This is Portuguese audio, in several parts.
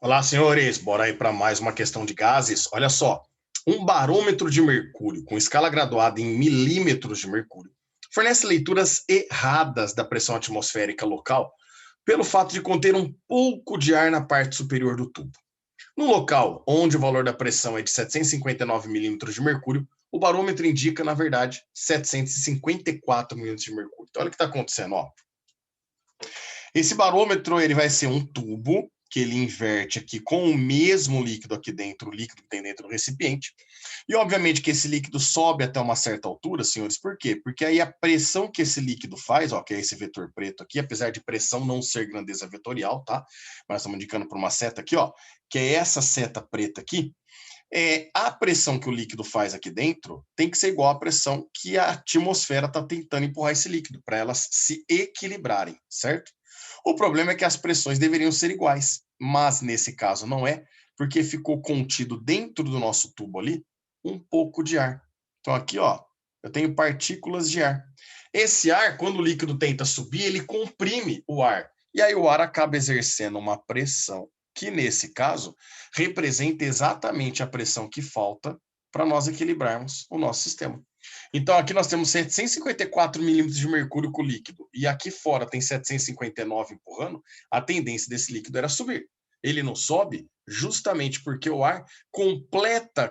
Olá, senhores, bora aí para mais uma questão de gases. Olha só, um barômetro de mercúrio com escala graduada em milímetros de mercúrio fornece leituras erradas da pressão atmosférica local pelo fato de conter um pouco de ar na parte superior do tubo. No local onde o valor da pressão é de 759 milímetros de mercúrio, o barômetro indica, na verdade, 754 milímetros de mercúrio. Então, olha o que está acontecendo, ó. Esse barômetro ele vai ser um tubo que ele inverte aqui com o mesmo líquido aqui dentro, o líquido que tem dentro do recipiente. E obviamente que esse líquido sobe até uma certa altura, senhores, por quê? Porque aí a pressão que esse líquido faz, ó, que é esse vetor preto aqui, apesar de pressão não ser grandeza vetorial, tá? Mas estamos indicando por uma seta aqui, ó, que é essa seta preta aqui. A pressão que o líquido faz aqui dentro tem que ser igual à pressão que a atmosfera está tentando empurrar esse líquido, para elas se equilibrarem, certo? O problema é que as pressões deveriam ser iguais, mas nesse caso não é, porque ficou contido dentro do nosso tubo ali um pouco de ar. Então aqui, ó, eu tenho partículas de ar. Esse ar, quando o líquido tenta subir, ele comprime o ar. E aí o ar acaba exercendo uma pressão que, nesse caso, representa exatamente a pressão que falta para nós equilibrarmos o nosso sistema. Então, aqui nós temos 754 milímetros de mercúrio com líquido, e aqui fora tem 759 empurrando, a tendência desse líquido era subir. Ele não sobe justamente porque o ar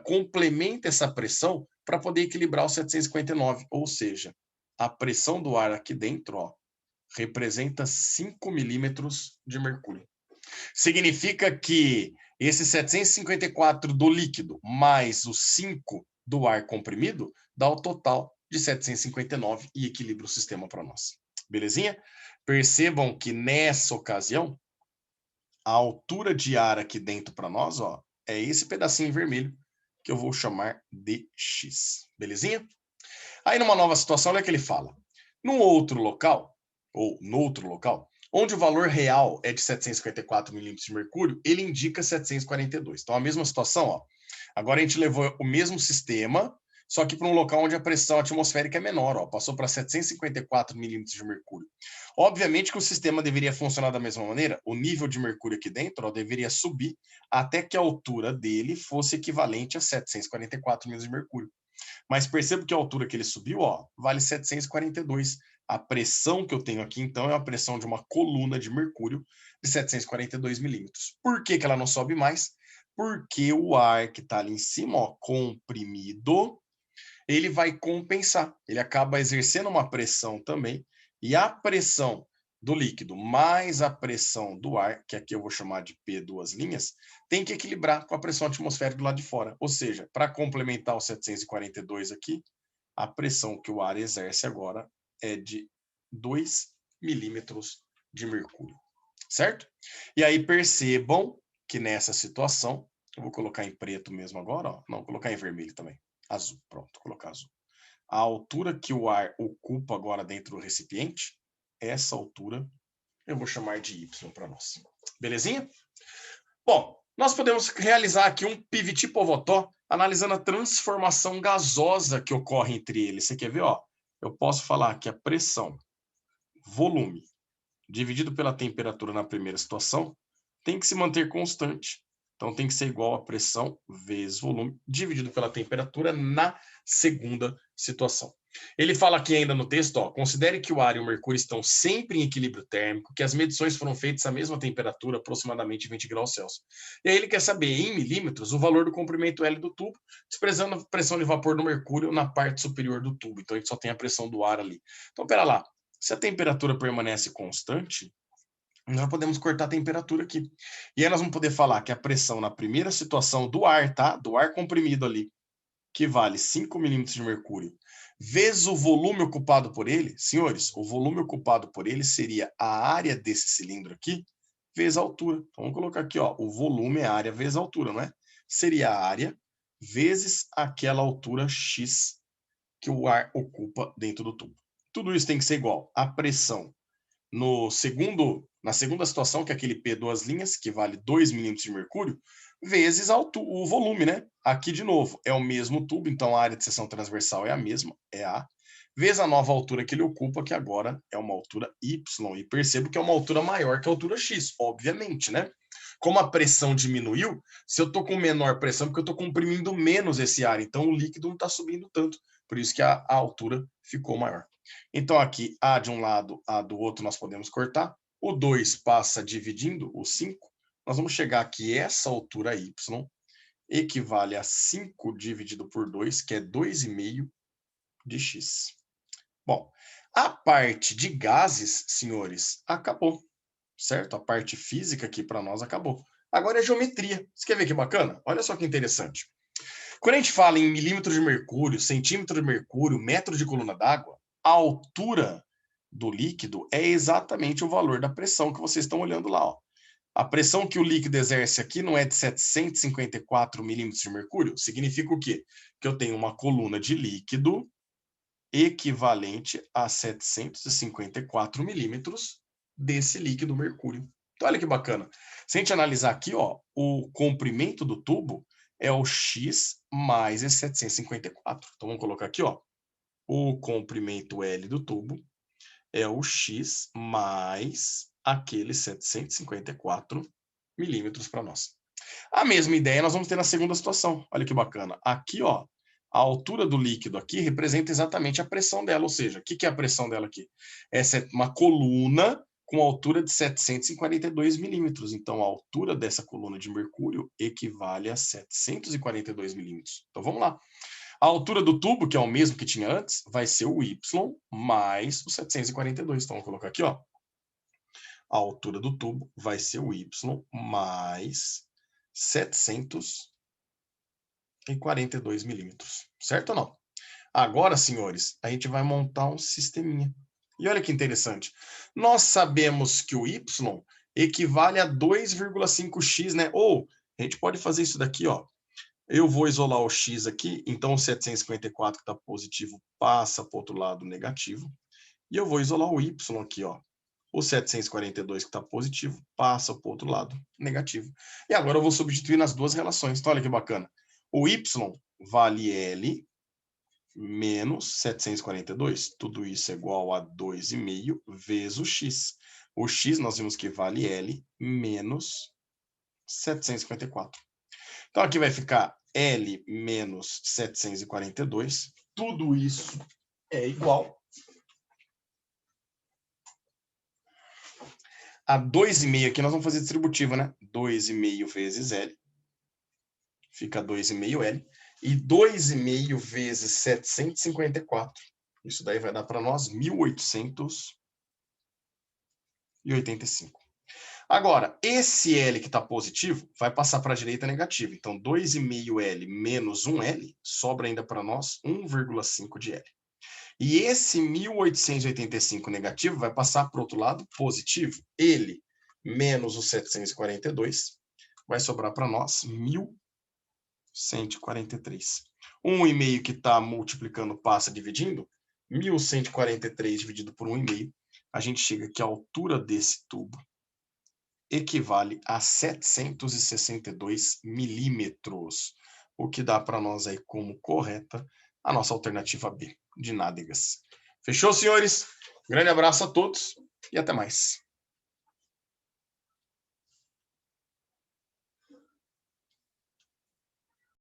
complementa essa pressão para poder equilibrar os 759, ou seja, a pressão do ar aqui dentro, ó, representa 5 milímetros de mercúrio. Significa que esse 754 do líquido mais os 5 do ar comprimido dá o total de 759 e equilibra o sistema para nós. Belezinha? Percebam que nessa ocasião, a altura de ar aqui dentro para nós, ó, é esse pedacinho vermelho que eu vou chamar de X. Belezinha? Aí numa nova situação, olha o que ele fala. Num outro local, ou no outro local, onde o valor real é de 754 milímetros de mercúrio, ele indica 742. Então, a mesma situação, ó. Agora a gente levou o mesmo sistema, só que para um local onde a pressão atmosférica é menor, ó, passou para 754 milímetros de mercúrio. Obviamente que o sistema deveria funcionar da mesma maneira, o nível de mercúrio aqui dentro, ó, deveria subir até que a altura dele fosse equivalente a 744 milímetros de mercúrio. Mas perceba que a altura que ele subiu, ó, vale 742. A pressão que eu tenho aqui, então, é a pressão de uma coluna de mercúrio de 742 milímetros. Por que ela não sobe mais? Porque o ar que está ali em cima, ó, comprimido, ele vai compensar. Ele acaba exercendo uma pressão também, e a pressão do líquido mais a pressão do ar, que aqui eu vou chamar de P duas linhas, tem que equilibrar com a pressão atmosférica do lado de fora. Ou seja, para complementar o 742 aqui, a pressão que o ar exerce agora é de 2 milímetros de mercúrio, certo? E aí percebam que nessa situação, eu vou colocar em preto mesmo agora, ó, não, vou colocar em vermelho também, azul, pronto, vou colocar azul. A altura que o ar ocupa agora dentro do recipiente, essa altura eu vou chamar de Y para nós. Belezinha? Bom, nós podemos realizar aqui um PVT Povotó analisando a transformação gasosa que ocorre entre eles. Você quer ver? Ó, eu posso falar que a pressão, volume, dividido pela temperatura na primeira situação, tem que se manter constante. Então, tem que ser igual a pressão vezes volume, dividido pela temperatura na segunda situação. Ele fala aqui ainda no texto, ó, considere que o ar e o mercúrio estão sempre em equilíbrio térmico, que as medições foram feitas à mesma temperatura, aproximadamente 20 graus Celsius. E aí ele quer saber, em milímetros, o valor do comprimento L do tubo, desprezando a pressão de vapor do mercúrio na parte superior do tubo. Então, a gente só tem a pressão do ar ali. Então, pera lá, se a temperatura permanece constante, nós podemos cortar a temperatura aqui. E aí nós vamos poder falar que a pressão na primeira situação do ar, tá? Do ar comprimido ali, que vale 5 milímetros de mercúrio, vezes o volume ocupado por ele, senhores, o volume ocupado por ele seria a área desse cilindro aqui, vezes a altura. Então, vamos colocar aqui, ó, o volume é a área vezes a altura, não é? Seria a área vezes aquela altura X que o ar ocupa dentro do tubo. Tudo isso tem que ser igual à pressão na segunda situação, que é aquele P duas linhas, que vale 2 milímetros de mercúrio, vezes o volume, né? Aqui, de novo, é o mesmo tubo, então a área de seção transversal é a mesma, é A, vezes a nova altura que ele ocupa, que agora é uma altura Y. E percebo que é uma altura maior que a altura X, obviamente, né? como a pressão diminuiu, se eu estou com menor pressão, porque eu estou comprimindo menos esse ar, então o líquido não está subindo tanto, por isso que a altura ficou maior. Então aqui, A de um lado, A do outro, nós podemos cortar. O 2 passa dividindo o 5. Nós vamos chegar aqui, essa altura y equivale a 5 dividido por 2, que é 2,5 de x. Bom, a parte de gases, senhores, acabou, certo? A parte física aqui para nós acabou. Agora é geometria. Você quer ver que bacana? Olha só que interessante. Quando a gente fala em milímetros de mercúrio, centímetro de mercúrio, metro de coluna d'água, a altura do líquido é exatamente o valor da pressão que vocês estão olhando lá, ó. A pressão que o líquido exerce aqui não é de 754 milímetros de mercúrio? Significa o quê? Que eu tenho uma coluna de líquido equivalente a 754 milímetros desse líquido mercúrio. Então, olha que bacana. Se a gente analisar aqui, ó, o comprimento do tubo é o x mais esse 754. Então, vamos colocar aqui, ó, o comprimento L do tubo é o x mais aqueles 754 milímetros para nós. A mesma ideia nós vamos ter na segunda situação. Olha que bacana. Aqui, ó, a altura do líquido aqui representa exatamente a pressão dela, ou seja, o que é a pressão dela aqui? Essa é uma coluna com altura de 742 milímetros. Então, a altura dessa coluna de mercúrio equivale a 742 milímetros. Então, vamos lá. A altura do tubo, que é o mesmo que tinha antes, vai ser o y mais o 742. Então, vou colocar aqui, ó. A altura do tubo vai ser o y mais 742 milímetros. Certo ou não? Agora, senhores, a gente vai montar um sisteminha. E olha que interessante. Nós sabemos que o y equivale a 2,5x, né? Ou a gente pode fazer isso daqui, ó. Eu vou isolar o x aqui, então o 754 que está positivo passa para o outro lado negativo. E eu vou isolar o y aqui, ó. O 742 que está positivo passa para o outro lado negativo. E agora eu vou substituir nas duas relações. Então, olha que bacana. O y vale L menos 742. Tudo isso é igual a 2,5 vezes o x. O x nós vimos que vale L menos 754. Então, aqui vai ficar L menos 742. Tudo isso é igual a 2,5 aqui, nós vamos fazer distributiva, né? 2,5 vezes L. Fica 2,5 L. E 2,5 vezes 754. Isso daí vai dar para nós 1.885. Agora, esse L que está positivo vai passar para a direita negativo. Então, 2,5L menos 1L sobra ainda para nós 1,5 de L. E esse 1.885 negativo vai passar para o outro lado positivo. Ele menos o 742 vai sobrar para nós 1.143. 1,5 que está multiplicando passa dividindo. 1.143 dividido por 1,5. A gente chega que a altura desse tubo equivale a 762 milímetros. O que dá para nós aí como correta a nossa alternativa B, de nádegas. Fechou, senhores? Grande abraço a todos e até mais.